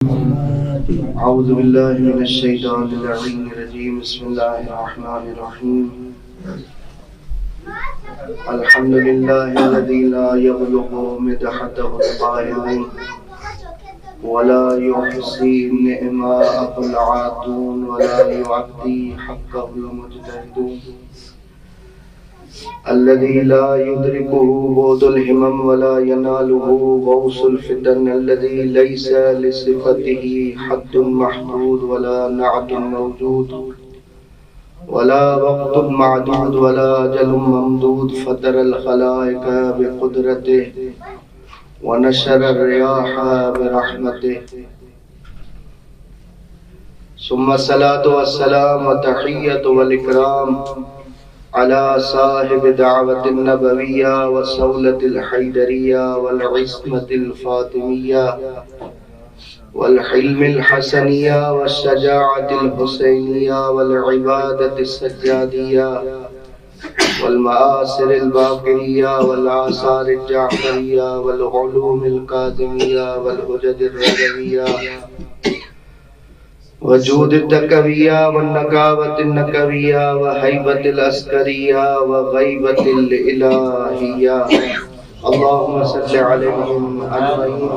أعوذ بالله من الشيطان الرجيم بسم الله الرحمن الرحيم الحمد لله الذي لا يبلغ مدحته القائلون ولا يحصي نعماءه العادون ولا يعطي حقه المجتهدون الذي لا يدركه بعد الهمم ولا يناله غوص الفتن الذي ليس لصفته حد محدود ولا نعت موجود ولا وقت معدود ولا أجل ممدود فطر الخلائق بقدرته ونشر الرياح برحمته ثم الصلاة والسلام والتحية والإكرام على صاحب دعوة النبوية والصولة الحيدرية والعصمة الفاطمية والحلم الحسنية والشجاعة الحسينية والعبادة السجادية والمآثر الباقرية والآثار الجعفرية والعلوم الكاظمية والحجج الرجوية وجود التقوية والنقاوة النقوية وهيبة العسكرية وغيبة الإلهية اللهم صل عليهم أجمعين.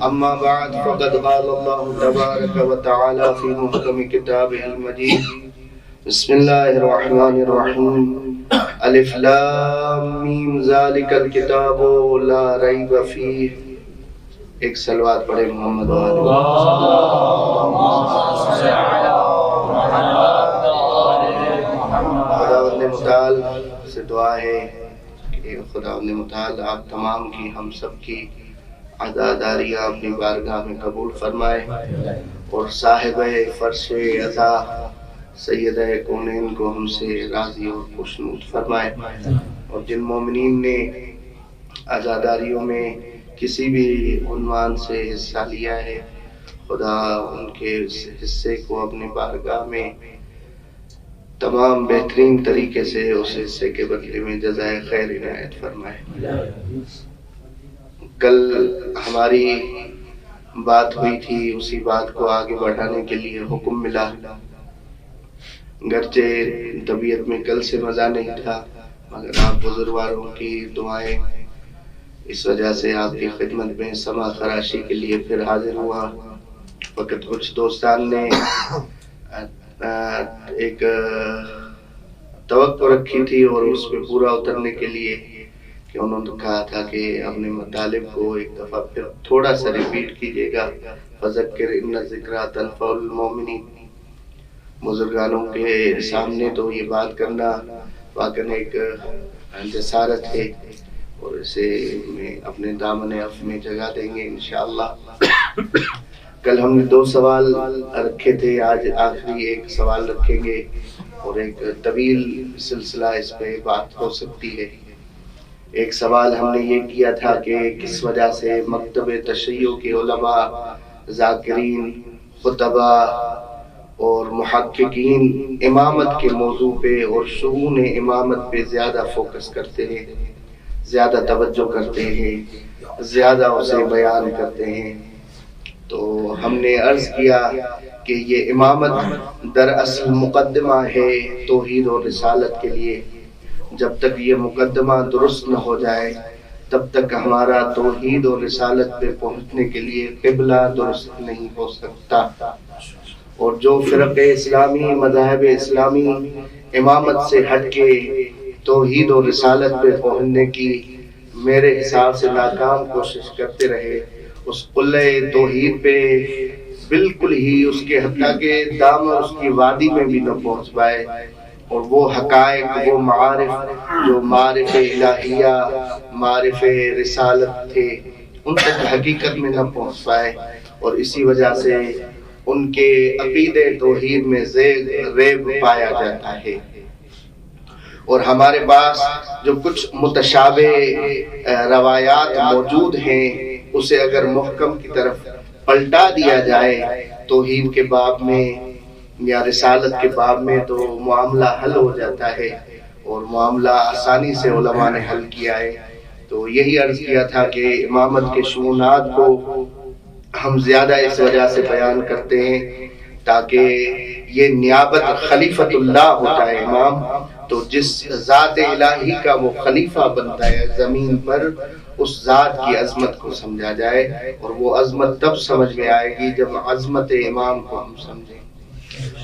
أما بعد فقد قال الله تبارك وتعالى في محكم كتابه المجيد بسم الله الرحمن الرحيم ألف لام ميم ذلك الكتاب لا ريب فيه. ایک صلوات پڑھے محمد خداوند متعال سے دعا ہے کہ خداوند متعال آپ تمام کی ہم سب کی عزاداریاں اپنی بارگاہ میں قبول فرمائے اور صاحب فرش عزا سیدہ کونین کو ہم سے راضی اور خوشنود فرمائے اور جن مومنین نے عزاداریوں میں کسی بھی عنوان سے حصہ لیا ہے خدا ان کے حصے کو اپنی بارگاہ میں تمام بہترین طریقے سے اس حصے کے بدلے میں جزائے خیر عنایت فرمائے. کل ہماری بات ہوئی تھی، اسی بات کو آگے بڑھانے کے لیے حکم ملا، گرچہ طبیعت میں کل سے مزہ نہیں تھا مگر آپ بزرگواروں کی دعائیں اس وجہ سے آپ کی خدمت میں سما خراشی کے لیے پھر حاضر ہوا. فقط کچھ دوستان نے ایک توقع رکھی تھی اور اس پہ پورا اترنے کے لیے کہ انہوں نے کہا تھا کہ اپنے مطالب کو ایک دفعہ پھر تھوڑا سا ریپیٹ کیجیے گا. فذکر ان الذکریٰ تنفع المؤمنین. بزرگانوں کے سامنے تو یہ بات کرنا واقعاً ایک جسارت ہے اور اسے میں اپنے دامن عفو میں جگہ دیں گے انشاءاللہ. کل ہم نے 2 سوال رکھے تھے، آج آخری ایک سوال رکھیں گے اور ایک طویل سلسلہ اس پہ بات ہو سکتی ہے. ایک سوال ہم نے یہ کیا تھا کہ کس وجہ سے مکتب تشیع کے علماء، ذاکرین، خطبہ اور محققین امامت کے موضوع پہ اور شؤون امامت پہ زیادہ فوکس کرتے ہیں، زیادہ توجہ کرتے ہیں، زیادہ اسے بیان کرتے ہیں. تو ہم نے عرض کیا کہ یہ امامت دراصل مقدمہ ہے توحید اور رسالت کے لیے. جب تک یہ مقدمہ درست نہ ہو جائے تب تک ہمارا توحید اور رسالت پہ پہنچنے کے لیے قبلہ درست نہیں ہو سکتا. اور جو فرق اسلامی، مذاہب اسلامی امامت سے ہٹ کے توحید اور رسالت پہ پہنچنے کی میرے حساب سے ناکام کوشش کرتے رہے، اس قلعہ توحید پہ بالکل ہی اس کے حتیٰ کے دام اس کی وادی میں بھی نہ پہنچ پائے اور وہ حقائق، وہ معارف جو معارف الہیہ، معارف رسالت تھے ان تک حقیقت میں نہ پہنچ پائے اور اسی وجہ سے ان کے عقیدے توحید میں ریب پایا جاتا ہے. اور ہمارے پاس جو کچھ متشابہ روایات موجود ہیں اسے اگر محکم کی طرف پلٹا دیا جائے توحید کے باب میں یا رسالت کے باب میں تو معاملہ حل ہو جاتا ہے اور معاملہ آسانی سے علماء نے حل کیا ہے. تو یہی عرض کیا تھا کہ امامت کے شؤونات کو ہم زیادہ اس وجہ سے بیان کرتے ہیں تاکہ یہ نیابت خلیفۃ اللہ ہوتا ہے امام، تو جس ذات الہی کا وہ خلیفہ بنتا ہے زمین پر، اس ذات کی عظمت کو سمجھا جائے، اور وہ عظمت تب سمجھ میں آئے گی جب عظمت امام کو ہم سمجھیں۔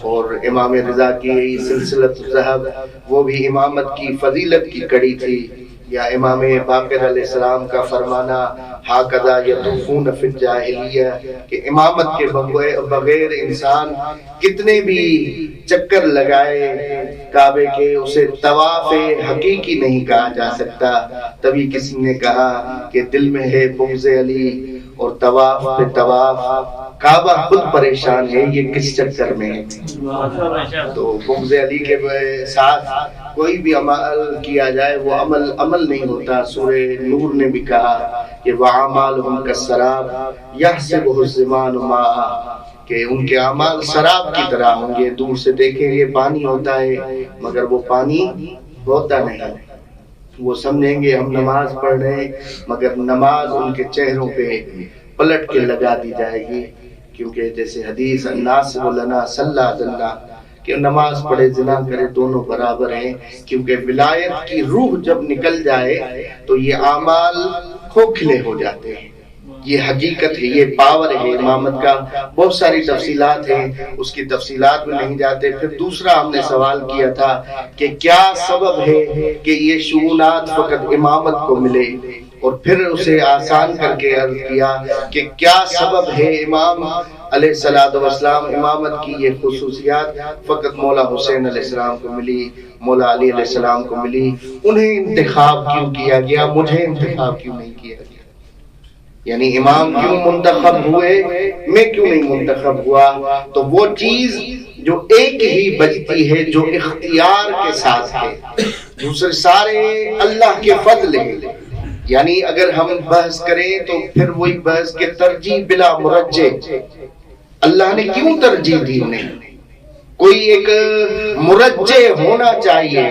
اور امام رضا کی سلسلۃ الذہب وہ بھی امامت کی فضیلت کی کڑی تھی، یا امام باقر علیہ السلام کا فرمانا ہاکذا یطوفون فی الجاہلیہ، کہ امامت کے بغیر انسان کتنے بھی چکر لگائے کعبے کے، اسے طواف حقیقی نہیں کہا جا سکتا۔ تبھی کسی نے کہا کہ دل میں ہے بغض علی اور طواف پہ طواف، کعبہ خود پریشان ہے یہ کس چکر میں ہے۔ تو بغض علی کے ساتھ کوئی بھی عمل کیا جائے وہ عمل نہیں ہوتا۔ سورہ نور نے بھی کہا کہ وَأَعْمَالُهُمْ كَالسَّرَابِ يَحْسَبُهُ الظِّمَانُ مَاءً، کہ ان کے اعمال سراب کی طرح ہوں گے، دور سے دیکھیں گے پانی ہوتا ہے مگر وہ پانی ہوتا نہیں۔ وہ سمجھیں گے ہم نماز پڑھ رہے ہیں مگر نماز ان کے چہروں پہ پلٹ کے لگا دی جائے گی، کیونکہ جیسے حدیث الناس لنا صلی اللہ، کہ نماز پڑھے زنا کرے دونوں برابر ہیں، کیونکہ ولایت کی روح جب نکل جائے تو یہ اعمال کھوکھلے ہو جاتے ہیں۔ یہ حقیقت ہے، یہ پاور ہے امامت کا۔ بہت ساری تفصیلات ہیں، اس کی تفصیلات میں نہیں جاتے۔ پھر دوسرا ہم نے سوال کیا تھا کہ کیا سبب ہے کہ یہ شؤونات فقط امامت کو ملے، اور پھر اسے آسان کر کے عرض کیا کہ کیا سبب ہے امام علیہ السلام امامت کی یہ خصوصیات فقط مولا حسین علیہ السلام کو ملی، مولا علی علیہ السلام کو ملی، انہیں انتخاب کیوں کیا گیا، مجھے انتخاب کیوں نہیں کیا گیا؟ یعنی امام کیوں منتخب ہوئے، میں کیوں نہیں منتخب ہوا؟ تو وہ چیز جو ایک ہی بجتی ہے جو اختیار کے ساتھ ہے، دوسرے سارے اللہ کے فضل ہیں۔ یعنی اگر ہم بحث کریں تو پھر وہی بحث کے ترجیح بلا مرجح، اللہ نے کیوں ترجیح دی انہیں؟ کوئی ایک مرجح ہونا چاہیے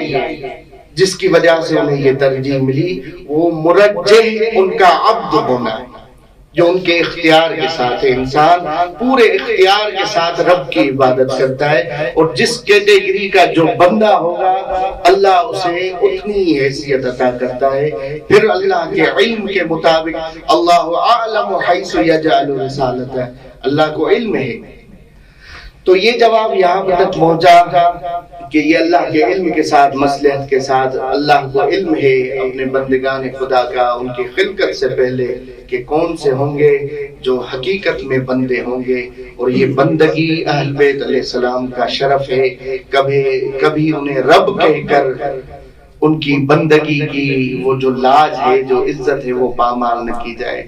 جس کی وجہ سے انہیں یہ ترجیح ملی، وہ مرجح ان کا عبد ہونا جو ان کے اختیار کے ساتھ ہے۔ انسان پورے اختیار کے ساتھ رب کی عبادت کرتا ہے، اور جس کیٹیگری کا جو بندہ ہوگا اللہ اسے اتنی حیثیت عطا کرتا ہے۔ پھر اللہ کے علم کے مطابق اللہ اعلم حیث یجعل رسالتہ، اللہ کو علم ہے۔ تو یہ جواب یہاں تک پہنچا کہ یہ اللہ کے علم کے ساتھ، مصلحت کے ساتھ، اللہ کو علم ہے اپنے بندگان خدا کا ان کی خلقت سے پہلے کہ کون سے ہوں گے جو حقیقت میں بندے ہوں گے، اور یہ بندگی اہل بیت علیہ السلام کا شرف ہے۔ کبھی انہیں رب کہہ کر ان کی بندگی کی وہ جو لاج ہے، جو عزت ہے، وہ پامال نہ کی جائے۔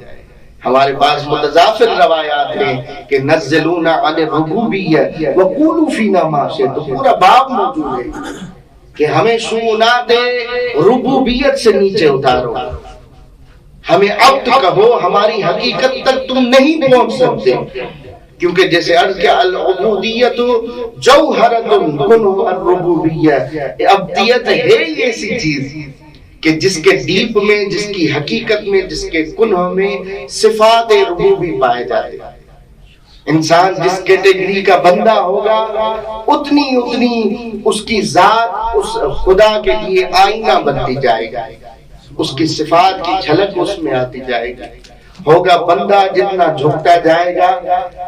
ہمارے پاس متضافر روایات ہیں کہ نزلونا عن الربوبیہ وقولوا فینا ما شئتم، تو پورا باب موجود ہے کہ ہمیں شؤونات ربوبیت سے نیچے اتارو، ہمیں عبد کہو، ہماری حقیقت تک تم نہیں پہنچ سکتے، کیونکہ جیسے عرض کیا العبودیت جوہرۃ کنہ الربوبیہ، عبدیت ہے یہ ایسی چیز کہ جس کے ڈیپ میں، جس کی حقیقت میں، جس کے کنہ میں صفات ربوبی پائے جاتے ہیں۔ انسان جس کیٹیگری کا بندہ ہوگا اتنی اس کی ذات اس خدا کے لیے آئینہ بنتی جائے گا، اس کی صفات کی جھلک اس میں آتی جائے گی۔ ہوگا بندہ جتنا جھکتا جائے گا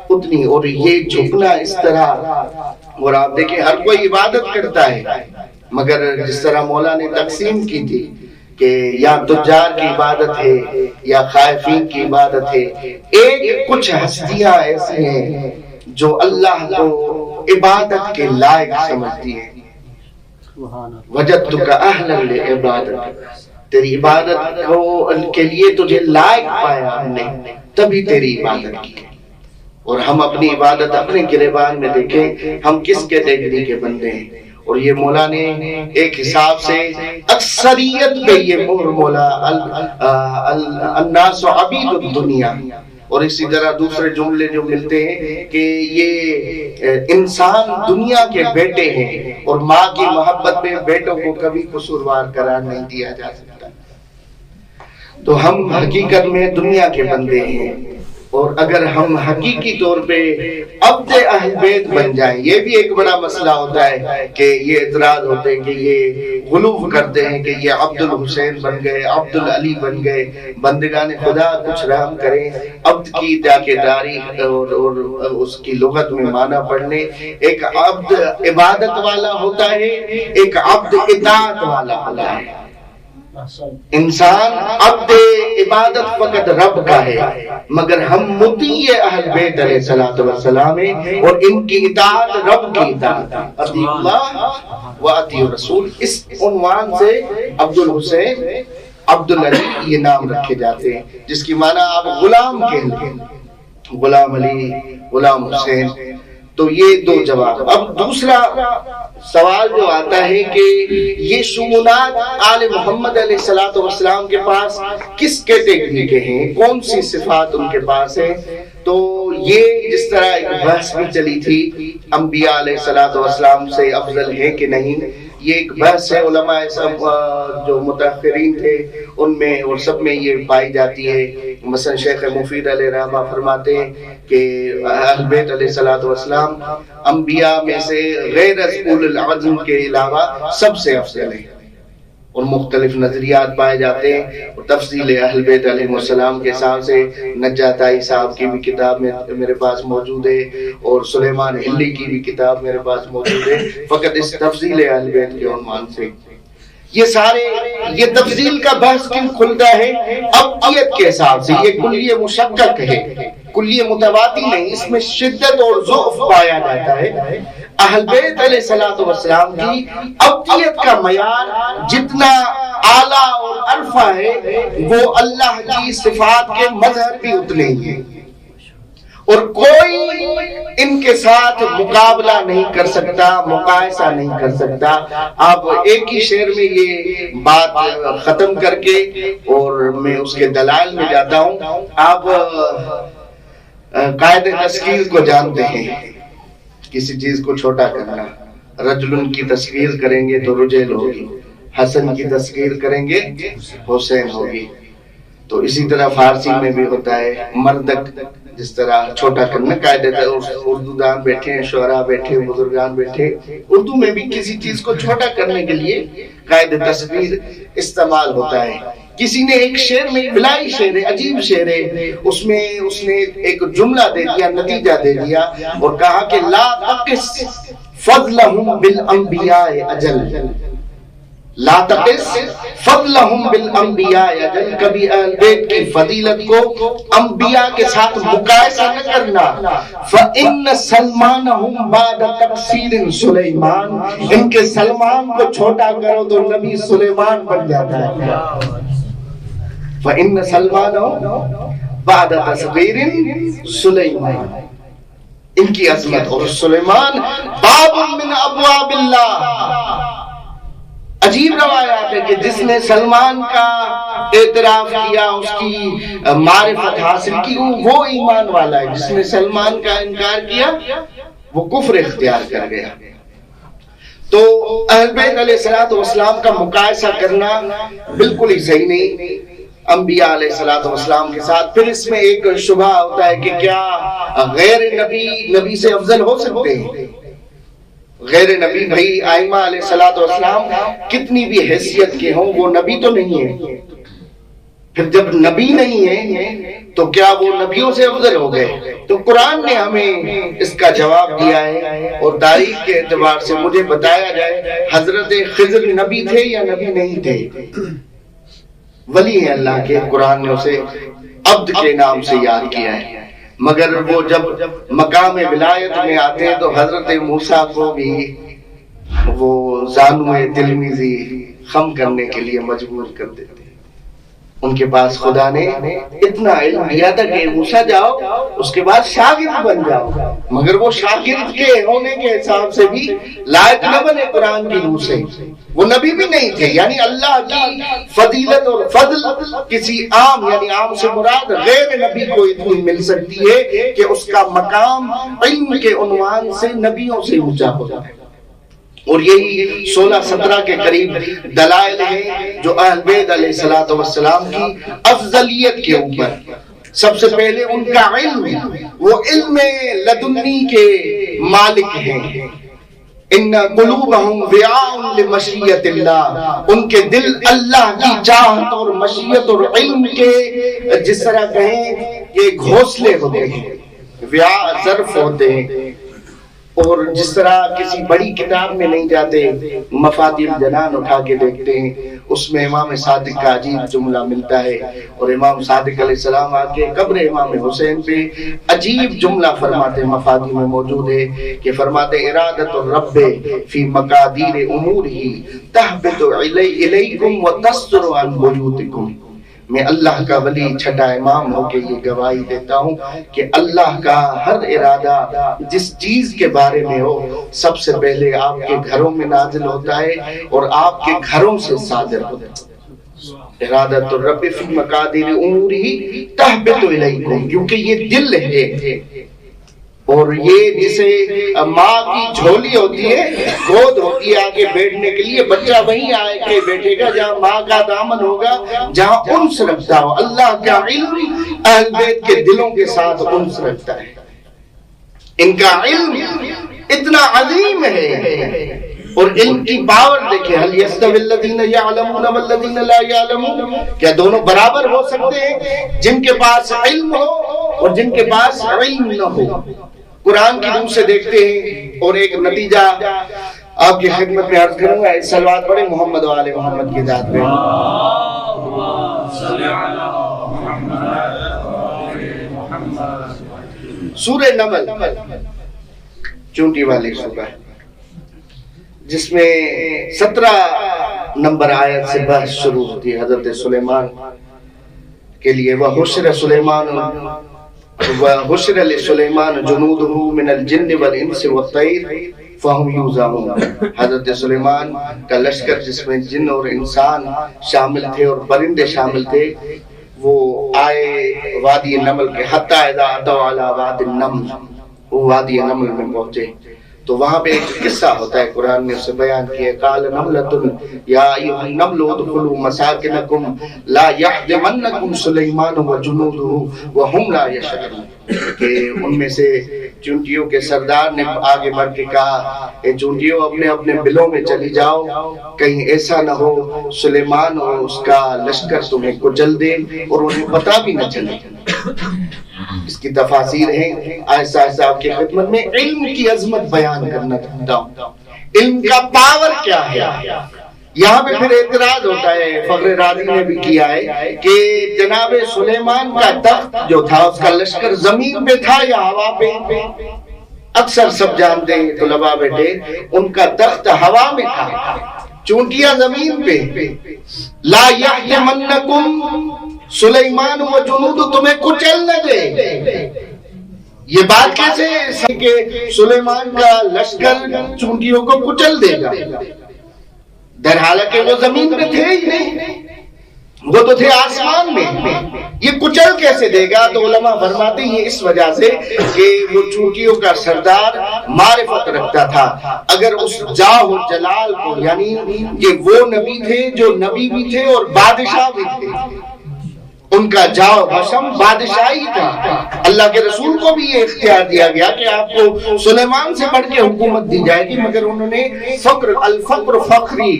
اتنی، اور یہ جھکنا اس طرح، اور آپ دیکھیں ہر کوئی عبادت کرتا ہے، مگر جس طرح مولا نے تقسیم کی تھی کہ یا تجار کی عبادت ہے یا خائفین کی عبادت ہے، ایک کچھ ہستیاں ایسی ہیں جو اللہ کو عبادت کے لائق سمجھتی ہیں۔ وجدتک اہلا لعبادت، تیری عبادت کے لیے تجھے لائق پایا ہم نے، تبھی تیری عبادت کی۔ اور ہم اپنی عبادت اپنے گریبان میں دیکھیں ہم کس کیٹیگری کے بندے ہیں۔ اور یہ مولا نے ایک حساب سے اکثریت پہ یہ مہر مولا الناس عبید الدنیا، اور اسی طرح دوسرے جملے جو ملتے ہیں کہ یہ انسان دنیا کے بیٹے ہیں، اور ماں کی محبت میں بیٹوں کو کبھی قصوروار قرار نہیں دیا جا سکتا۔ تو ہم حقیقت میں دنیا کے بندے ہیں، اور اگر ہم حقیقی طور پہ عبد اہل بیت بن جائیں، یہ بھی ایک بڑا مسئلہ ہوتا ہے کہ یہ اعتراض ہوتے ہیں کہ یہ غلو کرتے ہیں کہ یہ عبد الحسین بن گئے، عبد العلی بن گئے۔ بندگان خدا کچھ رحم کریں، عبد کی تاریخ اور اس کی لغت میں معنی پڑھ لیں۔ ایک عبد عبادت والا ہوتا ہے، ایک عبد اطاعت والا ہوتا ہے۔ انسان عبد عبادت فقط رب کا ہے، مگر ہم مطیع اہل بیت علیہ السلام ہیں اور ان کی اطاعت رب کی اطاعت، اطیع اللہ و اطیع الرسول۔ اس عنوان سے عبد الحسین، عبد العلی یہ نام رکھے جاتے ہیں، جس کی معنی آپ غلام کہتے ہیں، غلام علی، غلام حسین۔ تو یہ دو جواب۔ اب دوسرا سوال جو آتا ہے کہ یہ شمولات آل محمد علیہ السلام کے پاس کس کیٹیگری کے ہیں، کون سی صفات ان کے پاس ہیں؟ تو یہ جس طرح ایک بحث بھی چلی تھی انبیاء علیہ السلام سے افضل ہے کہ نہیں، یہ ایک بحث ہے۔ علماء سب جو متاخرین تھے ان میں اور سب میں یہ پائی جاتی ہے۔ مثلا شیخ مفید علیہ رحمہ فرماتے ہیں کہ اہل بیت علیہ السلام انبیاء میں سے غیر از اولو العزم کے علاوہ سب سے افضل ہیں، اور مختلف نظریات پائے جاتے ہیں۔ اور تفصیل اہل بیت علیہ السلام کے حساب سے نجاتائی صاحب کی بھی کتاب میرے پاس موجود ہے، اور سلیمان ہلی کی بھی کتاب میرے پاس موجود ہے، فقط اس تفصیل اہل بیت کے عنوان سے۔ یہ سارے یہ تفصیل کا بحث کیوں کھلتا ہے؟ ابدیت کے حساب سے۔ یہ کلیہ مشکک ہے، کلیہ متواتی نہیں، اس میں شدت اور ضعف پایا جاتا ہے۔ اہل بیت علیہ السلام کی ابدیت کا معیار جتنا اعلیٰ اور عرفہ ہے، وہ اللہ کی صفات کے مظہر بھی اتنے ہی ہیں، اور کوئی ان کے ساتھ مقابلہ نہیں کر سکتا، مقایسہ نہیں کر سکتا۔ آپ ایک ہی شعر میں یہ بات ختم کر کے اور میں اس کے دلائل میں جاتا ہوں۔ آپ قاعدہ تسخیر کو جانتے ہیں، کسی چیز کو چھوٹا کرنا۔ رجل کی تسخیر کریں گے تو رجل ہوگی، حسن کی تسخیر کریں گے حسین ہوگی۔ تو اسی طرح فارسی میں بھی ہوتا ہے، مردک جس طرح چھوٹا کرنا، قاعدہ اردو دان بیٹھے ہیں، شعراء بیٹھے، بزرگان بیٹھے، اردو میں بھی کسی چیز کو چھوٹا کرنے کے لیے قاعدہ تصویر استعمال ہوتا ہے۔ کسی نے ایک شعر میں، بلائی شعر ہے، عجیب شعر ہے، اس میں اس نے ایک جملہ دے دیا، نتیجہ دے دیا، اور کہا کہ لا تقس فضلہم بالانبیاء اجل، لا تقس فضلہم بالانبیاء اجل، کبھی اہل بیت کی فضیلت کو انبیاء کے ساتھ مقایسہ نہ کرنا۔ فإن سلمانہم بعد تقصیر سلیمان، ان کے سلمان کو چھوٹا کرو تو نبی سلیمان بن جاتا ہے۔ فإن سلمانہم بعد تقصیر سلیمان، ان کی عظمت، اور سلیمان باب من ابواب اللہ۔ عجیب روایات ہے کہ جس نے سلمان کا اعتراف کیا، اس کی معرفت حاصل کی، وہ ایمان والا ہے۔ جس نے سلمان کا انکار کیا وہ کفر اختیار کر گیا۔ تو اہل بیت علیہ السلام کا مقایسہ کرنا بالکل ہی صحیح نہیں انبیاء علیہ السلام کے ساتھ۔ پھر اس میں ایک شبہ ہوتا ہے کہ کیا غیر نبی سے افضل ہو سکتے ہیں؟ غیر نبی، بھائی ائمہ علیہ السلام کتنی بھی حیثیت کے ہوں، وہ نبی تو نہیں ہے۔ پھر جب نبی نہیں ہے تو کیا وہ نبیوں سے افضل ہو گئے؟ تو قرآن نے ہمیں اس کا جواب دیا ہے، اور تاریخ کے اعتبار سے مجھے بتایا جائے حضرت خضر نبی تھے یا نبی نہیں تھے؟ ولی ہیں اللہ کے، قرآن نے اسے عبد کے نام سے یاد کیا ہے، مگر وہ جب مقام ولایت میں آتے ہیں تو حضرت موسیٰ کو بھی وہ زانو تلمیذی خم کرنے کے لیے مجبور کر دیتے ہیں۔ ان کے پاس خدا نے اتنا علم دیا تھا کہ موسیٰ جاؤ، اس کے بعد شاگرد بن جاؤ، مگر وہ شاگرد کے ہونے کے حساب سے بھی لائق نہ بنے قرآن کی روح سے، وہ نبی بھی نہیں تھے۔ یعنی اللہ کی فضیلت اور فضل کسی عام، یعنی عام سے مراد غیر نبی کو اتنی مل سکتی ہے کہ اس کا مقام علم کے عنوان سے نبیوں سے اونچا ہو جائے۔ اور یہی 16-17 کے قریب دلائل ہیں جو اہل بیت علیہ السلام کی افضلیت کے اوپر سب سے پہلے ان کا علم، وہ علم لدنی کے مالک ہیں۔ ان قلوبہم وعاء لمشیۃ اللہ، ان کے دل اللہ کی چاہت اور مشیت اور علم کے جس طرح کہیں کہ گھونسلے ہوتے ہیں، وعاء ظرف ہوتے ہیں، اور جس طرح کسی بڑی کتاب میں نہیں جاتے، مفاتیح الجنان اٹھا کے دیکھتے ہیں، اس میں امام صادق کا عجیب جملہ ملتا ہے، اور امام صادق علیہ السلام آ کے قبر امام حسین پہ عجیب جملہ فرماتے، مفاتیح میں موجود ہے کہ فرماتے ارادت الرب فی مقادیر امورہ تہبط الیکم وتصدر عن بیوتکم۔ میں اللہ کا ولی چھٹا امام ہو کے یہ گواہی دیتا ہوں کہ اللہ کا ہر ارادہ جس چیز کے بارے میں ہو سب سے پہلے آپ کے گھروں میں نازل ہوتا ہے اور آپ کے گھروں سے صادر ہوتا ہے۔ ارادت الرب فی مقادیر امورہ تہبط الیکم، کیونکہ یہ دل ہے، اور یہ جسے ماں کی جھولی ہوتی ہے، گود ہوتی ہے آگے بیٹھنے کے لیے، بچہ وہیں آ کے بیٹھے گا جہاں ماں کا دامن ہوگا، جہاں انس رکھتا ہو۔ اللہ کا علم اہل بیت کے دلوں کے ساتھ انس رکھتا ہے۔ ان کا علم اتنا عظیم ہے، اور علم کی پاور دیکھیں، هل يستوي الذين يعلمون والذين لا يعلمون، کیا دونوں برابر ہو سکتے ہیں؟ جن کے پاس علم ہو اور جن کے پاس علم نہ ہو۔ قرآن کی روح سے دیکھتے ہیں، اور ایک نتیجہ آپ کی خدمت میں عرض کروں گا، صلوات پڑھیں محمد و آل محمد کی ذات میں۔ سورہ نمل چونٹی والی سورہ، جس میں 17 نمبر آیت سے بحث شروع ہوتی ہے حضرت سلیمان کے لیے۔ وَحُشِرَ سُلَيْمَانُ وَحُشِرَ لِسُلَيْمَانُ جُنُودُهُ مِنَ الْجِنِّ وَالْإِنسِ وَالطَّيْرِ فَهُمْ يُوزَعُونَ۔ حضرت سلیمان کا لشکر جس میں جن اور انسان شامل تھے اور پرندے شامل تھے، وہ آئے وادی نمل کے، حتی اذا اتوا علی وادی النمل، وہ وادی نمل میں پہنچے تو وہاں پہ ایک قصہ ہوتا ہے، قرآن نے اسے بیان کیا، قال نملۃ یا ایھا النمل ادخلوا مساکنکم لا یحطمنکم سلیمان وجنودہ وہم لا یشعرون، کہ ان میں سے چونٹیوں کے سردار نے آگے بڑھ کے کہا، اے چونٹیوں اپنے اپنے بلوں میں چلی جاؤ، کہیں ایسا نہ ہو سلیمان اور اس کا لشکر تمہیں کچل دے اور انہیں پتہ بھی نہ چلے۔ اس کی تفاسیر ہیں، آہستہ آہستہ آپ کی خدمت میں علم کی عظمت بیان کرنا چاہتا ہوں۔ علم کا پاور کیا ہے؟ یہاں پہ پھر اعتراض ہوتا ہے، فخر رازی نے بھی کیا ہے کہ جناب سلیمان کا تخت جو تھا، اس کا لشکر زمین پہ تھا یا ہوا پہ؟ اکثر سب جانتے ہیں طلباء بیٹے، ان کا تخت ہوا میں تھا، چونٹیاں زمین پہ۔ لا یحطمنکم سلیمان و جنود، تمہیں کچل نہ دے۔ یہ بات کیسے ہے کہ سلیمان کا لشکر چونٹیوں کو کچل دے گا؟ در حالانکہ وہ زمین پہ تھے ہی نہیں، وہ تو تھے آسمان میں، یہ کچل کیسے دے گا؟ تو علماء فرماتے ہیں اس وجہ سے کہ وہ چونٹیوں کا سردار معرفت رکھتا تھا، اگر اس جاہ و جلال کو، یعنی یہ وہ نبی تھے جو نبی بھی تھے اور بادشاہ بھی تھے، ان کا جاؤ حشم بادشاہی تھا۔ اللہ کے رسول کو بھی یہ اختیار دیا گیا کہ آپ کو سلیمان سے بڑھ کے حکومت دی جائے گی، مگر انہوں نے فقر، الفقر فخری،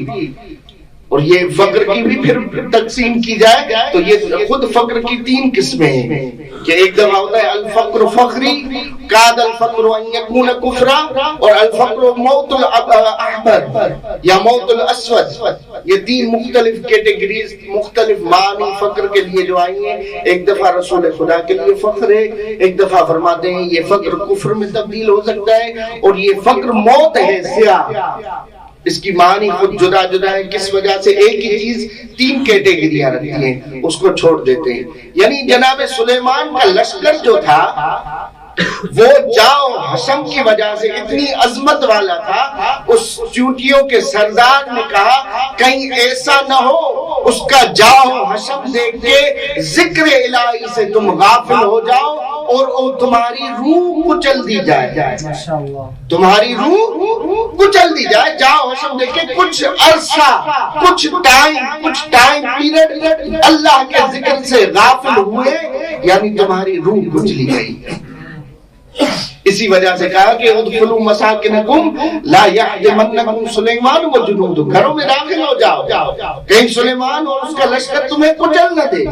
اور یہ فقر کی بھی پھر تقسیم کی جائے تو یہ خود فقر کی 3 قسمیں ہیں، کہ ایک دفعہ ہوتا ہے الفقر فخری، کاد الفقر ان یکون کفرا، اور الفقر موت الاحمر یا موت الاسود۔ یہ 3 مختلف کیٹیگریز، مختلف معنی فقر کے لیے جو آئی ہیں۔ ایک دفعہ رسول خدا کے لیے فقر ہے، ایک دفعہ فرماتے ہیں یہ فقر کفر میں تبدیل ہو سکتا ہے، اور یہ فقر موت ہے، سیاہ۔ اس کی معنی خود جدا جدا ہے، کس وجہ سے ایک ہی چیز 3 کیٹیگریاں رکھتی ہیں، اس کو چھوڑ دیتے ہیں۔ یعنی جناب سلیمان کا لشکر جو تھا وہ جاؤ حشم کی وجہ سے اتنی عظمت والا تھا، اس چونٹیوں کے سردار نے کہا کہیں ایسا نہ ہو اس کا جاؤ حشم دیکھ کے ذکر الہی سے تم غافل ہو جاؤ اور تمہاری روح کچل دی جائے، تمہاری روح کچل دی جائے. جاؤ سمجھے کہ کچھ عرصہ، کچھ ٹائم پیریڈ اللہ کے ذکر سے غافل ہوئے، یعنی تمہاری روح کچلی گئی. اسی وجہ سے کہا کہ ادخلوا مساکنکم لا یحطمنکم سلیمان و جنود، گھروں میں داخل ہو جاؤ کہیں سلیمان اور اس کا لشکر تمہیں کچل نہ دے.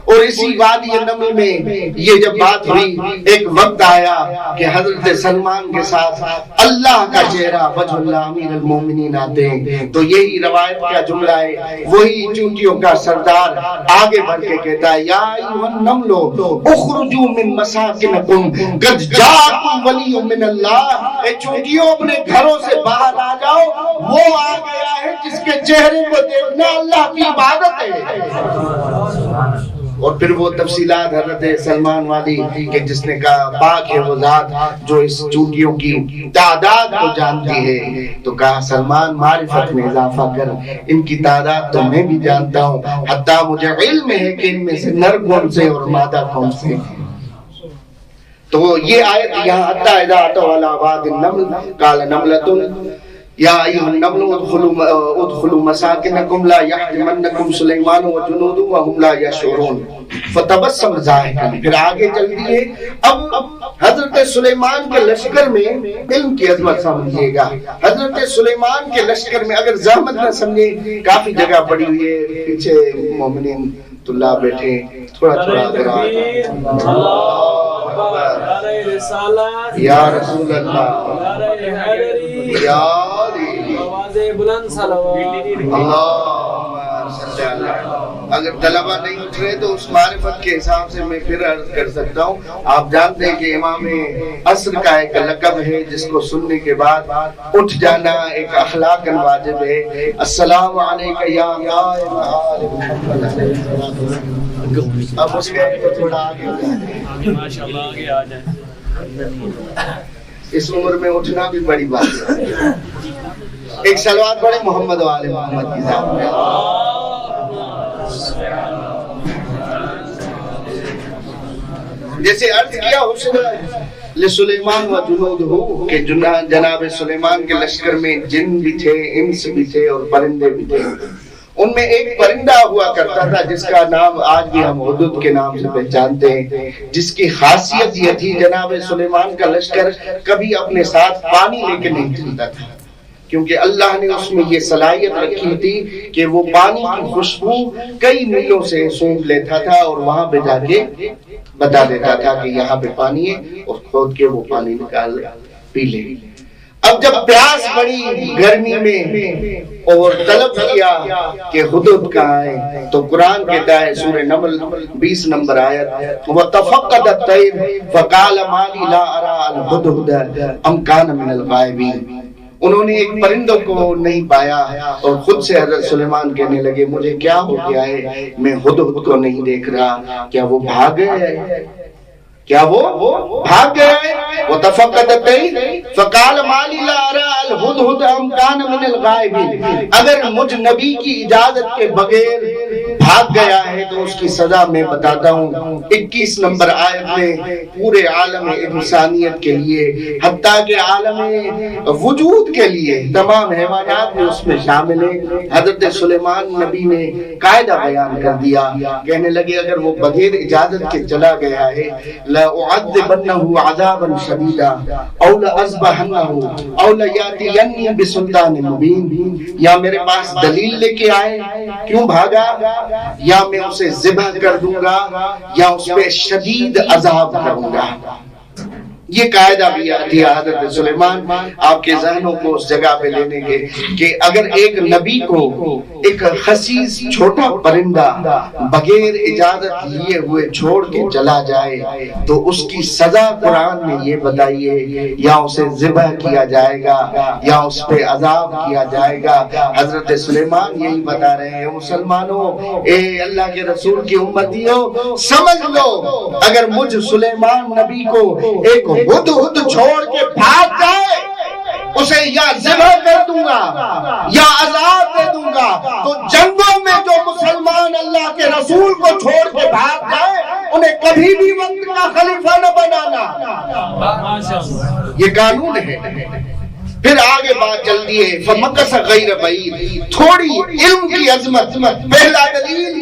اور اسی وادی نمل میں یہ جب بات ہوئی، ایک وقت آیا کہ حضرت سلمان کے ساتھ اللہ کا چہرہ وجہ اللہ امیر المومنین آتے ہیں. تو یہی روایت کا جملہ ہے، وہی چونٹیوں کا سردار آگے بڑھ کے کہتا ہے یا ایھا النمل اخرجوا من مساکنکم قد جاءکم ولی من اللہ. اے چونٹیوں اپنے گھروں سے باہر آ جاؤ، وہ آ گیا ہے جس کے چہرے کو دیکھنا اللہ کی عبادت ہے. اور پھر وہ تفصیلات حضرت سلمان والی کہ جس نے کہا پاک ہے وہ ذات جو اس چونٹیوں کی تعداد کو جانتی ہے. تو کہا سلمان معرفت میں اضافہ کر، ان کی تعداد تو میں بھی جانتا ہوں، حتیٰ مجھے علم ہے کہ ان میں سے نر کون سے اور مادہ کون سے. تو یہ آیت یہاں حتی اذا اتوا علی واد النمل قال نملۃ یا ایھا النمل ادخلوا مساکنکم لا یحطمنکم سلیمان وجنودہ وهم لا یشعرون فتبسم ضاحکا. پھر آگے چل دیے. اب حضرت سلیمان کے لشکر میں علم کی عظمت سمجھیے گا. حضرت سلیمان کے لشکر میں اگر زحمت نہ سمجھے، کافی جگہ پڑی ہوئی ہے، پیچھے مومنین طلاب بیٹھے، تھوڑا یا رسول اللہ یا اگر طلبہ نہیں اٹھ رہے تو اس معرفت کے حساب سے میں پھر عرض کر سکتا ہوں. آپ جانتے ہیں کہ امام عصر کا ایک لقب ہے جس کو سننے کے بعد اٹھ جانا ایک اخلاقاً واجب ہے. السلام علیکم یا قائم آل محمد. اب اس کے تھوڑا آگے ماشاءاللہ آگے آ جائیں. اس عمر میں اٹھنا بھی بڑی بات ہے. ایک صلوات پڑھیں محمد و آل محمد کی ذات میں. جیسے عرض کیا حسن لسلیمان و جنودہ کہ جناب سلیمان کے لشکر میں جن بھی تھے، انس بھی تھے اور پرندے بھی تھے. ان میں ایک پرندہ ہوا کرتا تھا جس کا نام آج بھی ہم حدود کے نام سے پہچانتے ہیں، جس کی خاصیت یہ تھی جناب سلیمان کا لشکر کبھی اپنے ساتھ پانی لے کے نہیں چلتا تھا، کیونکہ اللہ نے اس میں یہ صلاحیت رکھی تھی کہ وہ پانی کی خوشبو کئی میلوں سے سونگھ لیتا تھا اور وہاں پہ جا کے بتا دیتا تھا کہ یہاں پہ پانی ہے، اور کھود کے وہ پانی نکال پی لے. اب جب پیاس بڑی گرمی میں اور طلب کیا کہ حدود کہاں ہے، تو قرآن کہتا ہے سورہ نمل 20 نمبر آیت وَتَفَقَّدَ الطَّيْرُ فَقَالَ مَا لِي لَا أَرَىٰ الْهُدْهُدَ أَمْ كَانَ مِنَ الْغَائِبِينَ. انہوں نے ایک پرندوں کو نہیں پایا اور خود سے حضرت سلیمان کہنے لگے مجھے کیا ہو گیا ہے، میں ہدہد کو نہیں دیکھ رہا، کیا وہ بھاگ گئے، کیا وہ بھاگ گئے. وَتَفَقَّدَ الطَّيْرُ فَقَالَ مَا لِي لَا أَرَىٰ الْهُدْهُدَ أَمْ كَانَ مِنَ الْغَائِبِينَ. اگر مجھ نبی کی اجازت کے بغیر بھاگ گیا ہے تو اس کی سزا میں بتاتا ہوں. 21 نمبر آیت میں پورے عالم انسانیت کے لیے، حتیٰ کہ عالم وجود کے لیے، تمام حیوانات میں اس میں شامل ہیں، حضرت سلیمان نبی نے قاعدہ بیان کر دیا. کہنے لگے اگر وہ بغیر اجازت کے چلا گیا ہے لَأُعَذِّبَنَّهُ عَذَابًا شَدِيدًا أَوْ لَأَذْبَحَنَّهُ أَوْ لَيَأْتِيَنِّي بِسُلْطَانٍ مُبِينٍ. یا میرے پاس دلیل لے کے آئے کیوں بھاگا، یا میں اسے ذبح کر دوں گا یا اس پہ شدید عذاب کروں گا. یہ قاعدہ بھی آتی ہے حضرت سلیمان آپ کے ذہنوں کو اس جگہ پہ لینے کے کہ اگر ایک نبی کو ایک خسیس چھوٹا پرندہ بغیر اجازت لیے ہوئے چھوڑ کے چلا جائے تو اس کی سزا قرآن نے یہ بتائی ہے، یا اسے ذبح کیا جائے گا یا اس پہ عذاب کیا جائے گا. حضرت سلیمان یہی بتا رہے ہیں مسلمانوں، اے اللہ کے رسول کی امتیوں سمجھ لو، اگر مجھ سلیمان نبی کو ایک ہدہد چھوڑ کے بھاگ جائے اسے یا ذبح کر دوں گا یا عذاب دے دوں گا. تو جنگوں میں جو مسلمان اللہ کے رسول کو چھوڑ کے بھاگ جائے انہیں کبھی بھی وقت کا خلیفہ نہ بنانا، یہ قانون ہے۔ پھر آگے بات چلتی ہے فمکث غیر بعید، تھوڑی علم کی عظمت، پہلا دلیل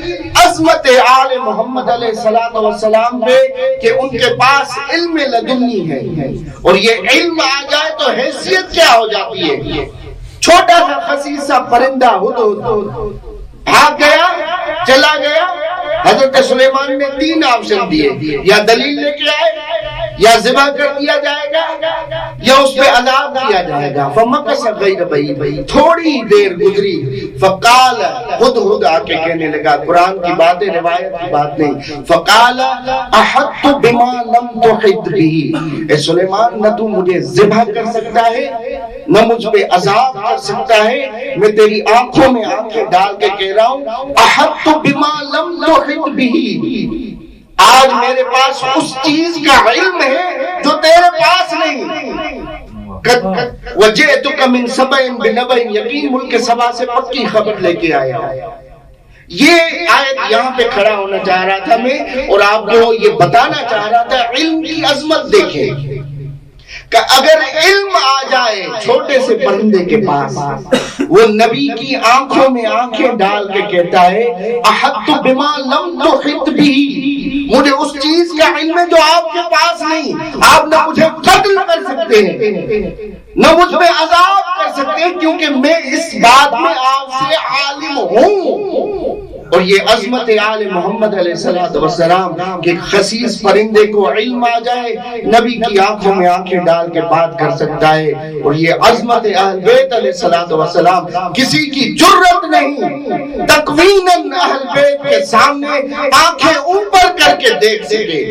عظمت آل محمد علیہ الصلوۃ والسلام پہ کہ ان کے پاس علم لدنی ہے، اور یہ علم آ جائے تو حیثیت کیا ہو جاتی ہے۔ چھوٹا سا خسیس سا پرندہ ہدہد بھاگ گیا، چلا گیا، حضرت سلیمان نے 3 آپشن دیے، یا دلیل لے کے آئے، یا ذبح کر دیا جائے گا، یا اس پہ عذاب دیا جائے گا۔ فمکث غیر بعید، تھوڑی دیر گزری، فقال، ہدہد آ کے کہنے لگا، قرآن کی باتیں روایت کی بات نہیں، فقال احط بما لم تحط به، اے سلیمان نہ تو مجھے ذبح کر سکتا ہے نہ مجھ پہ عذاب کر سکتا ہے، میں تیری آنکھوں میں آنکھیں ڈال کے کہہ رہا ہوں احط بما لم تحط به، آج میرے پاس اس چیز کا علم ہے جو تیرے پاس نہیں۔ وجئتک من سبع بنبأ یقین، ملک سبا سے پکی خبر لے کے آیا۔ یہ آیت یہاں پہ کھڑا ہونا چاہ رہا تھا میں، اور آپ کو یہ بتانا چاہ رہا تھا علم کی عظمت دیکھیں کہ اگر علم آ جائے چھوٹے سے پرندے کے پاس، وہ نبی کی آنکھوں میں آنکھیں ڈال کے کہتا ہے احط بما لم تحط به، مجھے اس چیز کا علم ہے جو آپ کے پاس نہیں، آپ نہ مجھے قتل کر سکتے ہیں نہ مجھ پہ عذاب کر سکتے ہیں، کیونکہ میں اس بات میں آپ سے عالم ہوں۔ اور یہ عظمت آل محمد علیہ السلام کہ خسیس پرندے کو علم آ جائے، نبی کی آنکھوں میں آنکھیں ڈال کے بات کر سکتا ہے، اور یہ عظمت اہل بیت علیہ السلام، کسی کی جرت نہیں تکویناً اہل بیت کے سامنے آنکھیں اوپر کر کے دیکھ سکے،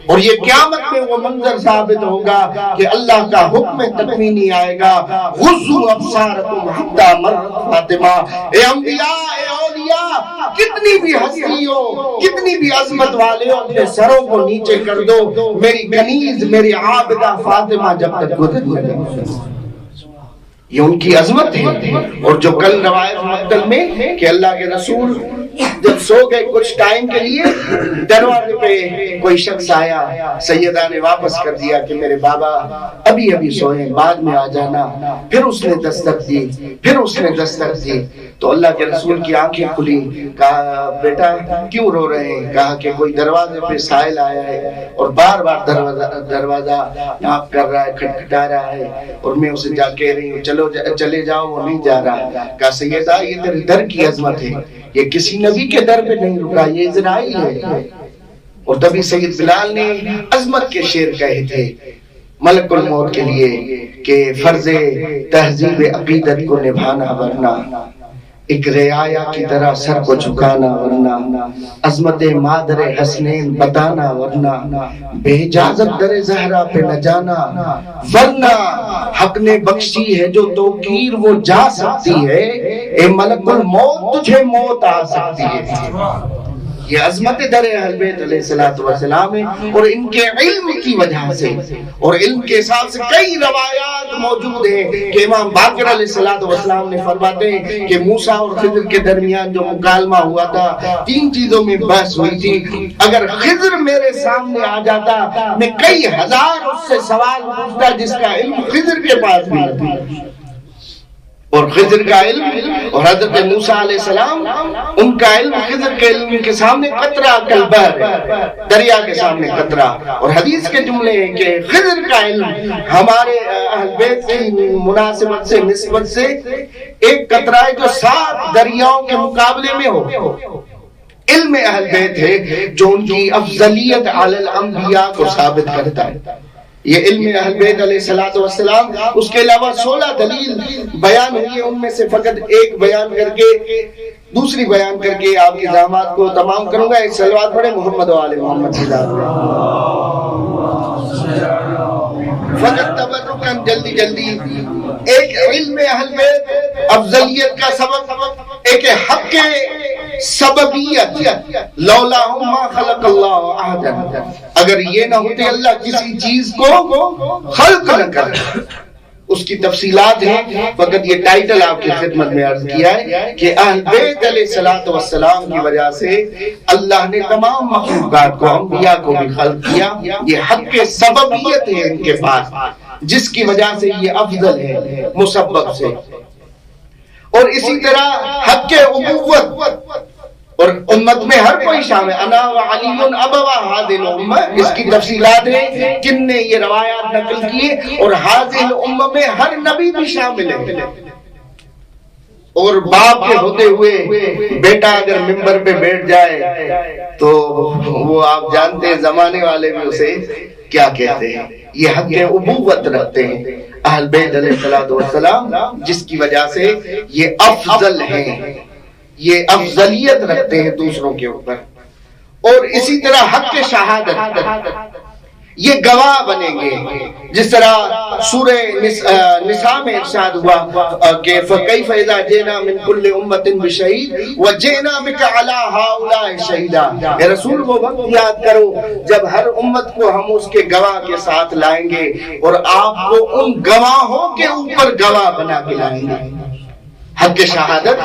اور یہ قیامت میں وہ منظر ثابت ہوگا کہ اللہ کا حکم تکوینی آئے گا، غضوا ابصارکم حتی مرت فاطمہ، اے انبیاء، اے اولیاء، کتنی بھی ہستی ہو، کتنی بھی عظمت والے ہو، اپنے سروں کو نیچے کر دو، میری کنیز، میری عابدہ فاطمہ جب تک گزر نہ جائے۔ یہ ان کی عظمت ہے۔ اور جو کل روایت مقتل میں کہ اللہ کے رسول جب سو گئے کچھ ٹائم کے لیے، دروازے پہ کوئی شخص آیا، سیدہ نے واپس کر دیا کہ میرے بابا ابھی ابھی سوئے، بعد میں آ جانا۔ پھر اس نے دستک دی، پھر اس نے دستک دی، تو اللہ کے رسول کی آنکھیں کھلی، کہا بیٹا کیوں رو رہے ہیں؟ کہا کہ کوئی دروازے پہ سائل آیا ہے اور بار بار دروازہ ناپ کر رہا ہے، کھٹکھٹا رہا ہے، اور میں اسے جا کہہ رہی ہوں چلے جاؤ، وہ نہیں جا رہا۔ کہا سیدہ یہ تیرے در کی عظمت ہے، یہ کسی نبی کے در پہ نہیں رکا، یہ اسرائیل ہے۔ اور تبھی سید بلال نے عظمت کے شعر کہے تھے ملک الموت کے لیے کہ فرض تہذیب عقیدت کو نبھانا ورنہ ایک رعایا کی طرح سر کو جھکانا ورنہ عظمت مادر حسنین بتانا ورنہ بے اجازت در زہرا پہ نہ جانا ورنہ حق نے بخشی ہے جو توقیر وہ جا سکتی ہے، اے ملک الموت تجھے موت آ سکتی ہے۔ یہ عظمت در اہل بیت علیہ السلام ہے، اور ان کے علم کی وجہ سے اور علم کے حساب سے کئی روایات موجود ہیں کہ امام باقر علیہ السلام نے فرماتے ہیں کہ موسیٰ اور خضر کے درمیان جو مکالمہ ہوا تھا 3 چیزوں میں بحث ہوئی تھی۔ اگر خضر میرے سامنے آ جاتا میں کئی ہزار اس سے سوال پوچھتا جس کا علم خضر کے پاس بھی تھا، اور خضر کا علم اور حضرت موسیٰ علیہ السلام ان کا علم خضر کے علم کے سامنے قطرہ کالبحر، دریا کے سامنے قطرہ۔ اور حدیث کے جملے ہیں کہ خضر کا علم ہمارے اہل بیت کی مناسبت سے نسبت سے ایک قطرہ ہے جو 7 دریاؤں کے مقابلے میں ہو۔ علم اہل بیت ہے جو ان کی افضلیت علی الانبیاء کو ثابت کرتا ہے۔ یہ علم اہل بیت علیہ السلام، اس کے علاوہ 16 دلیل بیان ہوئی ہے، ان میں سے فقط ایک بیان کر کے دوسری بیان کر کے آپ کی زحمات کو تمام کروں گا۔ ایک صلوات پڑھیں محمد و آل محمد صلی اللہ علیہ وسلم۔ فقط تبرکاً جلدی ایک علم اہل بیت افضلیت کا سبب، ایک حق سببیت، لولا ما خلق اللہ احدا، اگر یہ نہ ہوتے اللہ کسی چیز کو خلق نہ کرے۔ اس کی تفصیلات ہیں، فقط یہ ٹائٹل آپ کی خدمت میں عرض کیا ہے کہ اہل بیت علیہ الصلوۃ والسلام کی وجہ سے اللہ نے تمام مخلوقات کو، انبیاء کو بھی خلق کیا. یہ حق کے سببیت ہے ان کے پاس، جس کی وجہ سے یہ افضل ہے مسبب سے. اور اسی طرح حق کے ابوت، اور امت میں ہر کوئی شامل، انا وعلی ابوا هذه الامه، اس کی تفصیلات ہیں کن نے یہ روایات نقل کیے. اور هذه الامه میں ہر نبی بھی شامل ہے. اور باپ کے ہوتے ہوئے بیٹا اگر ممبر پہ بیٹھ جائے تو وہ آپ جانتے ہیں زمانے والے بھی اسے کیا کہتے ہیں. یہ حق ابوت رکھتے ہیں اہل بیت علیہ السلام، جس کی وجہ سے یہ افضل ہیں، یہ افضلیت رکھتے ہیں دوسروں کے اوپر. اور اسی طرح حق کے شہادت، یہ گواہ بنیں گے. جس طرح سورہ نساء میں ارشاد ہوا کہ فَكَيْفَ إِذَا جِئْنَا مِنْ كُلِّ أُمَّةٍ بِشَهِيدٍ وَجِئْنَا بِكَ عَلَى هَؤُلَاءِ شَهِيدًا. اے رسول وہ وقت یاد کرو جب ہر امت کو ہم اس کے گواہ کے ساتھ لائیں گے اور آپ کو ان گواہوں کے اوپر گواہ بنا کے لائیں گے. حق شہادت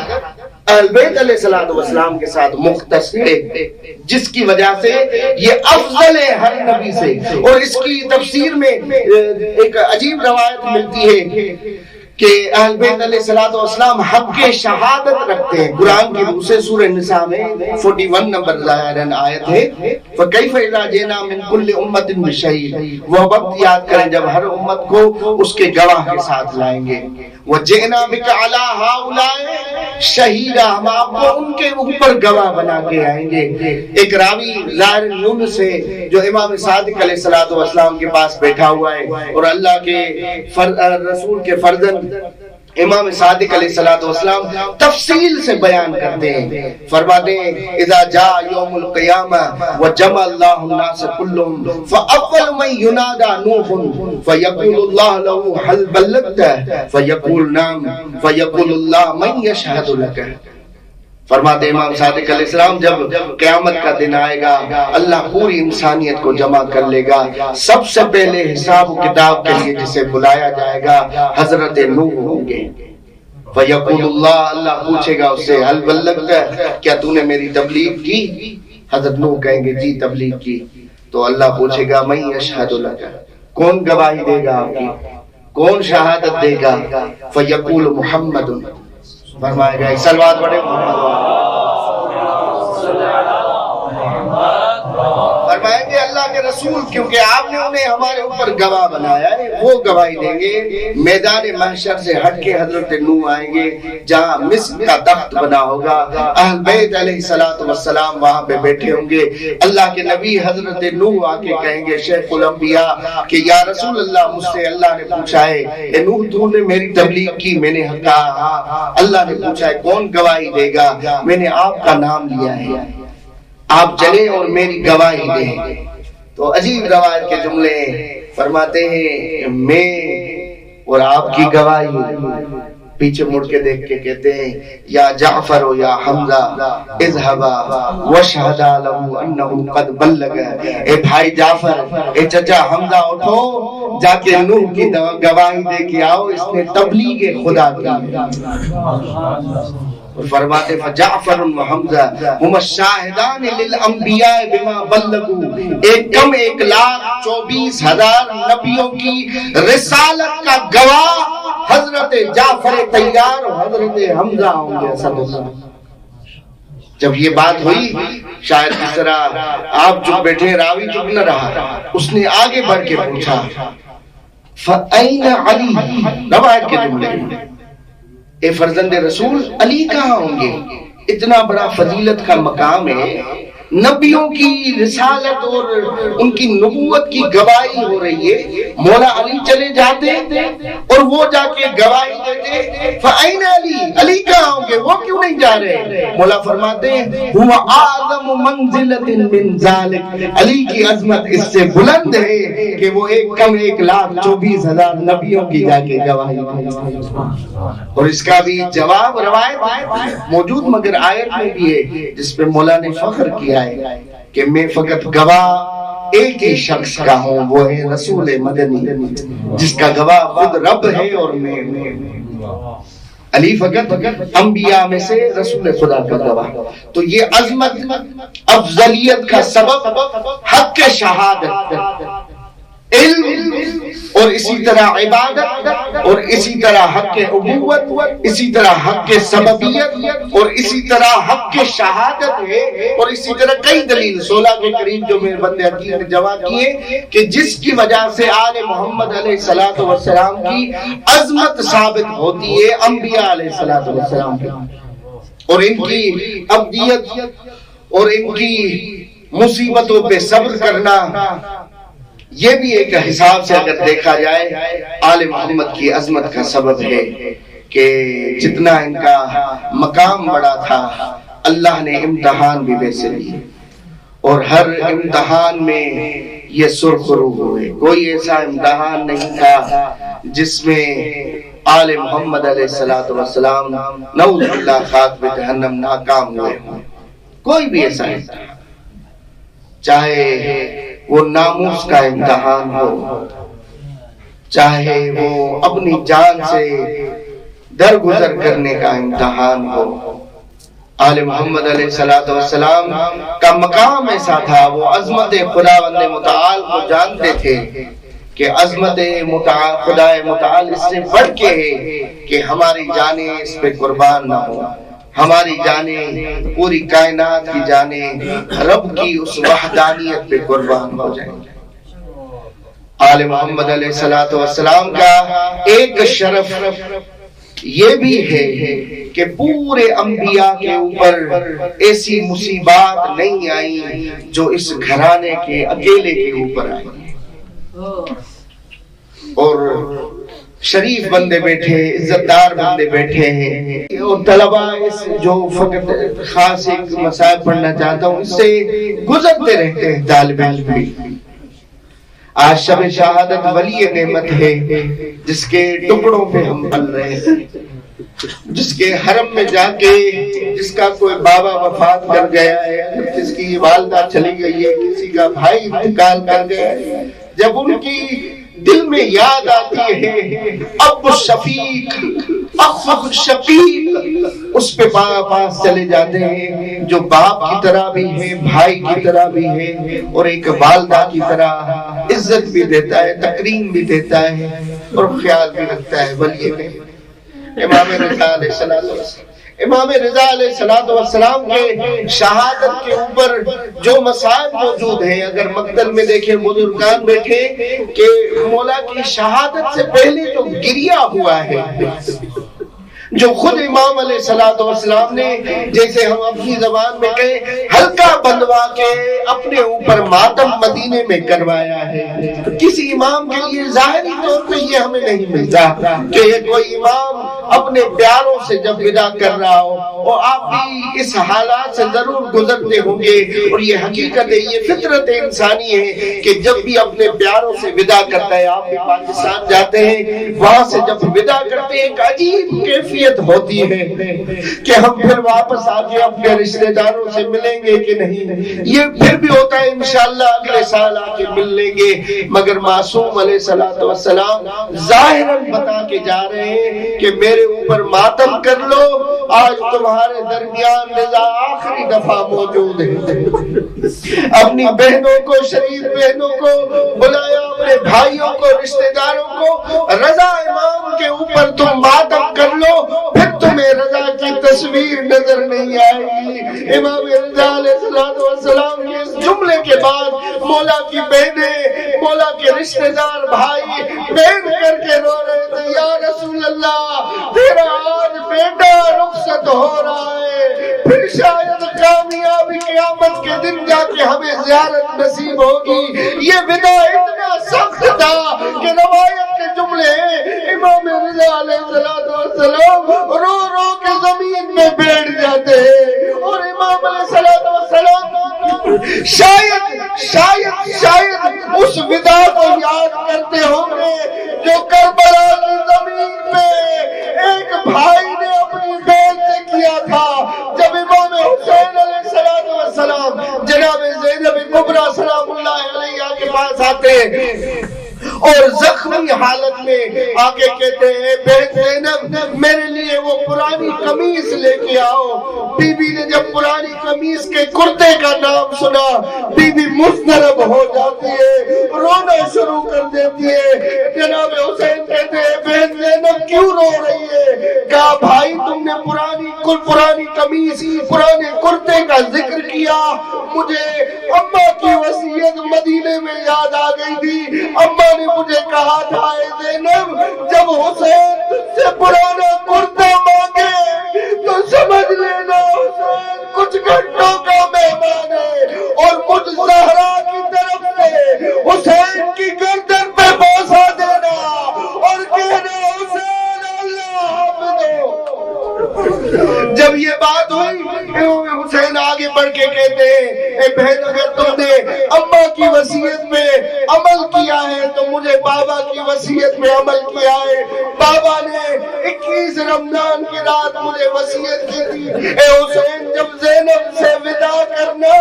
اہل بیت علیہ الصلوۃ والسلام کے ساتھ مختص ہے، جس کی وجہ سے یہ افضل ہے ہر نبی سے. اور اس کی تفسیر میں ایک عجیب روایت ملتی ہے کہ اہل بیت علیہ الصلوۃ والسلام حق کے شہادت رکھتے ہیں. قرآن کی دوسرے سورہ نساء میں 41 نمبر ظاہراً آیت ہے فَكَيْفَ إِذَا جِئْنَا مِنْ كُلِّ أُمَّةٍ بِشَهِيدٍ. وہ وقت یاد کریں جب ہر امت کو اس کے گواہ کے ساتھ لائیں گے. وَجِئْنَا بِكَ عَلَى هَؤُلَاءِ شَهِيدًا، ہم آپ کو ان کے اوپر گواہ بنا کے آئیں گے. ایک راوی ظاہر یونس سے جو امام صادق علیہ الصلوۃ والسلام کے پاس بیٹھا ہوا ہے اور اللہ کے رسول کے فرزند امام صادق علیہ الصلوۃ والسلام تفصیل سے بیان کرتے ہیں. فرماتے ہیں اذا جاء یوم القیامہ وجمع اللہ الناس كلهم فاول من ينادى نوح فيقول الله له هل بلغت فيقول نعم فيقول الله من يشهد لك. فرماتے امام صادق علیہ السلام جب قیامت کا دن آئے گا اللہ پوری انسانیت کو جمع کر لے گا. سب سے پہلے حساب و کتاب کے لیے جسے بلایا جائے گا حضرت نوح ہوں گے. فیقول اللہ پوچھے گا اس سے هل بلغت، کیا تو نے میری تبلیغ کی؟ حضرت نوح کہیں گے جی تبلیغ کی. تو اللہ پوچھے گا من یشہد لک، کون گواہی دے گا آپ کی، کون شہادت دے گا؟ فیقول محمد، فرمائے گا صلوات پڑھے فرمائیں گے اللہ کے رسول، کیونکہ آپ نے انہیں ہمارے اوپر گواہ بنایا ہے. وہ گواہی دیں گے. میدان محشر سے ہٹ کے حضرت نوح آئیں گے جہاں مسک کا تخت بنا ہوگا. اہل بیت علیہ الصلوۃ والسلام وہاں پہ بیٹھے ہوں گے. اللہ کے نبی حضرت نوح آ کے کہیں گے شیخ الانبیاء کہ یا رسول اللہ مجھ سے اللہ نے پوچھا ہے اے نوح تو نے میری تبلیغ کی؟ میں نے کہا اللہ نے پوچھا ہے کون گواہی دے گا؟ میں نے آپ کا نام لیا ہے، آپ چلیں اور میری گواہی دیں. تو عجیب روایت کے جملے فرماتے ہیں میں اور آپ کی گواہی. پیچھے مڑ کے دیکھ کے کہتے ہیں یا جعفر و یا حمزہ اذهبا واشهدا له انه قد بلغ. اے بھائی جعفر، اے چچا حمزہ اٹھو، جا کے نوح کی گواہی دے کے آؤ، اس نے تبلیغ خدا کی. فرماتے فجعفر و حمزہ ہم الشاہدان للانبیاء بما بلغوا. ایک کم 1,24,000 نبیوں کی رسالت کا گواہ حضرت جعفر طیار اور حضرت حمزہ ہوں گے اسد اللہ. جب یہ بات ہوئی شاید اس طرح آپ چپ بیٹھے، راوی چپ نہ رہا، اس نے آگے بڑھ کے پوچھا فَأَيْنَ عَلِي. روایت کے جملے اے فرزند رسول علی کہاں ہوں گے؟ اتنا بڑا فضیلت کا مقام ہے، نبیوں کی رسالت اور ان کی نبوت کی گواہی ہو رہی ہے. مولا علی چلے جاتے اور وہ جا کے گواہی دیتے. فَأَيْنَ علی، علی کہاں ہوں گے، وہ کیوں نہیں جا رہے؟ مولا فرماتے ہیں هُوَ أَعْظَمُ مَنزِلَةٍ مِّن ذَلِكَ. علی کی عظمت اس سے بلند ہے کہ وہ ایک کم 1,24,000 نبیوں کی جا کے گواہی دیتے. اور اس کا بھی جواب روایت موجود مگر آیت میں بھی ہے جس پہ مولا نے فخر کیا ہے کہ میں فقط گواہ ایک ہی شخص کا ہوں، وہ ہے رسول مدنی، جس کا گواہ خود رب ہے اور میں ہوں۔ علی فقط انبیاء میں سے رسول خدا کا گواہ۔ تو یہ عظمت افضلیت کا سبب حق شہادت، علم، اور اسی طرح عبادت، اور اسی طرح حق ابوت، اسی طرح حق سببیت، اور اسی طرح حق شہادت ہے، اور اسی طرح کئی دلیل 16 کے قریب جو میرے بندے حکیم نے جمع کیے کہ جس کی وجہ سے آل محمد علیہ السلام کی عظمت ثابت ہوتی ہے انبیاء علیہ السلام کی، اور ان کی عبدیت اور ان کی مصیبتوں پہ صبر کرنا، یہ بھی ایک حساب سے اگر دیکھا جائے آل محمد کی عظمت کا سبب ہے کہ جتنا ان کا مقام بڑا تھا اللہ نے امتحان بھی ویسے لیے، اور ہر امتحان میں یہ سرخ رو ہوئے۔ کوئی ایسا امتحان نہیں تھا جس میں آل محمد علیہ السلام نعوذ باللہ خاک بے جہنم ناکام ہوئے ہوں، کوئی بھی ایسا امتحان، چاہے وہ ناموس کا امتحان ہو، چاہے وہ اپنی جان سے درگزر کرنے کا امتحان ہو، آل محمد علیہ السلام کا مقام ایسا تھا، وہ عظمت خداوند متعال کو جانتے تھے کہ عظمت خدا متعال اس سے بڑھ کے ہے کہ ہماری جانیں اس پہ قربان نہ ہو، ہماری جانیں پوری کائنات کی جانیں رب کی اس وحدانیت پہ قربان ہو جائیں۔ آل محمد علیہ السلام کا ایک شرف یہ بھی ہے کہ پورے انبیاء کے اوپر ایسی مصیبات نہیں آئی جو اس گھرانے کے اکیلے کے اوپر آئی، اور شریف بندے بیٹھے، عزتدار بندے بیٹھے ہیں، اور طلبہ اس جو فقط خاص ایک مسائل پڑھنا چاہتا ہوں اس سے گزرتے رہتے ہیں طالب علم بھی۔ آج شب شہادت ولی نعمت ہے جس کے ٹکڑوں پہ ہم پل رہے ہیں، جس کے حرم میں جا کے جس کا کوئی بابا وفات کر گیا ہے، جس کی والدہ چلی گئی ہے، کسی کا بھائی انتقال کر گیا ہے، جب ان کی دل میں یاد آتی ہے اب شفیق، اب شفیق، اس پہ پاس چلے جاتے ہیں جو باپ کی طرح بھی ہے، بھائی کی طرح بھی ہے، اور ایک والدہ کی طرح عزت بھی دیتا ہے، تکریم بھی دیتا ہے، اور خیال بھی رکھتا ہے ولی نے۔ امام رضا علیہ السلام، امام رضا علیہ السلام کے شہادت کے اوپر جو مسائل موجود ہیں، اگر مقتل میں دیکھیں بزرگان بیٹھے کہ مولا کی شہادت سے پہلے جو گریہ ہوا ہے، جو خود امام علیہ السلام نے جیسے ہم اپنی زبان میں کہیں ہلکا بندوا کے اپنے اوپر ماتم مدینے میں کروایا ہے۔ کسی امام کے لیے ظاہری طور پہ یہ ہمیں نہیں ملتا کہ یہ کوئی امام اپنے پیاروں سے جب ودا کر رہا ہو، اور آپ بھی اس حالات سے ضرور گزرتے ہوں گے، اور یہ حقیقت ہے، یہ فطرت انسانی ہے کہ جب بھی اپنے پیاروں سے ودا کرتا ہے، آپ بھی پاکستان جاتے ہیں، وہاں سے جب ودا کرتے ہیں ایک عجیب کیفیت ہوتی ہے کہ ہم پھر واپس آگے اپنے رشتہ داروں سے ملیں گے کہ نہیں، یہ پھر بھی ہوتا ہے انشاءاللہ اگلے سال آگے مل لیں گے، مگر معصوم علیہ السلام ظاہراً بتا کے جا رہے ہیں کہ میرے اوپر ماتم کر لو، آج تمہارے درمیان رضا آخری دفعہ موجود ہے۔ اپنی بہنوں کو، شریف بہنوں کو بلایا، اپنے بھائیوں کو، رشتہ داروں کو، رضا امام کے اوپر تم ماتم کر لو، پھر تمہیں رضا کی تصویر نظر نہیں آئے گی۔ امام رضا علیہ السلام کے اس جملے کے بعد مولا کی بہنیں، مولا کے رشتہ دار بھائی بہن کر کے رو رہے تھے، یا رسول اللہ تیرا آج بیٹا رخصت ہو رہا ہے، پھر شاید کامیابی قیامت کے دن جا کے ہمیں زیارت نصیب ہوگی۔ یہ ودا اتنا سخت تھا کہ روایت کے جملے امام رضا علیہ السلام رو رو کے زمین میں بیٹھ جاتے ہیں، اور امام علیہ السلام شاید اس ودا کو یاد کرتے ہوں گے جو کربلا کی زمین پہ ایک بھائی نے اپنی بہن سے کیا تھا، جب امام حسین علیہ السلام جناب زینب حالت میں آگے کہتے ہیں بہن زینب میرے لیے وہ پرانی قمیص لے کے آؤ۔ بی بی نے جب پرانی قمیص کے کرتے کا نام سنا بی بی مضطرب ہو جاتی ہے، رونا شروع کر دیتی ہے۔ جناب حسین کہتے ہیں بہن زینب کیوں رو رہی ہے؟ کہا بھائی تم نے پرانی قمیص پرانے کرتے کا ذکر کیا، مجھے اماں کی وصیت مدینے میں یاد آ گئی تھی۔ اماں نے مجھے کہا تھا اے زینب جب حسین تجھ سے پرانا کرتا مانگے تو سمجھ لینا حسین کچھ گھنٹوں کا مہمان ہے، اور مجھ زہرا کی طرف سے حسین کی گردن پہ بوسہ دینا اور کہنا حسین اللہ حافظ۔ جب یہ بات ہوئی حسین آگے بڑھ کے کہتے ہیں اے بہن اگر تم نے اماں کی وصیت میں عمل کیا ہے تو مجھے بابا کی وصیت میں عمل کیا ہے۔ بابا نے 21 رمضان کی رات مجھے وصیت کی تھی اے حسین جب زینب سے ودا کرنا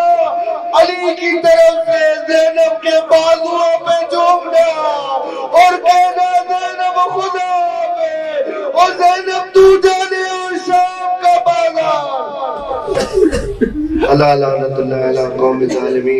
علی کی طرف سے زینب کے بازوؤں پہ جھومنا اور کہنا زینب خدا حافظ، اور زینب تو جانے اور شام کا بازار۔ اللہ لعنت اللہ علی قوم ظالمین۔